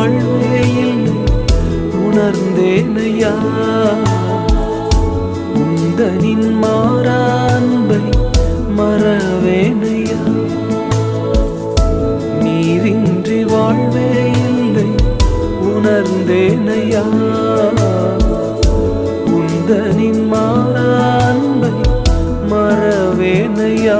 வாழ்வே இல்லை உணர்ந்தேனையா உந்தனின் மாறா அன்பை மறவேனையா நீரின்றி வாழ்வே இல்லை உணர்ந்தேனையா உந்தனின் மாறா அன்பை மறவேனையா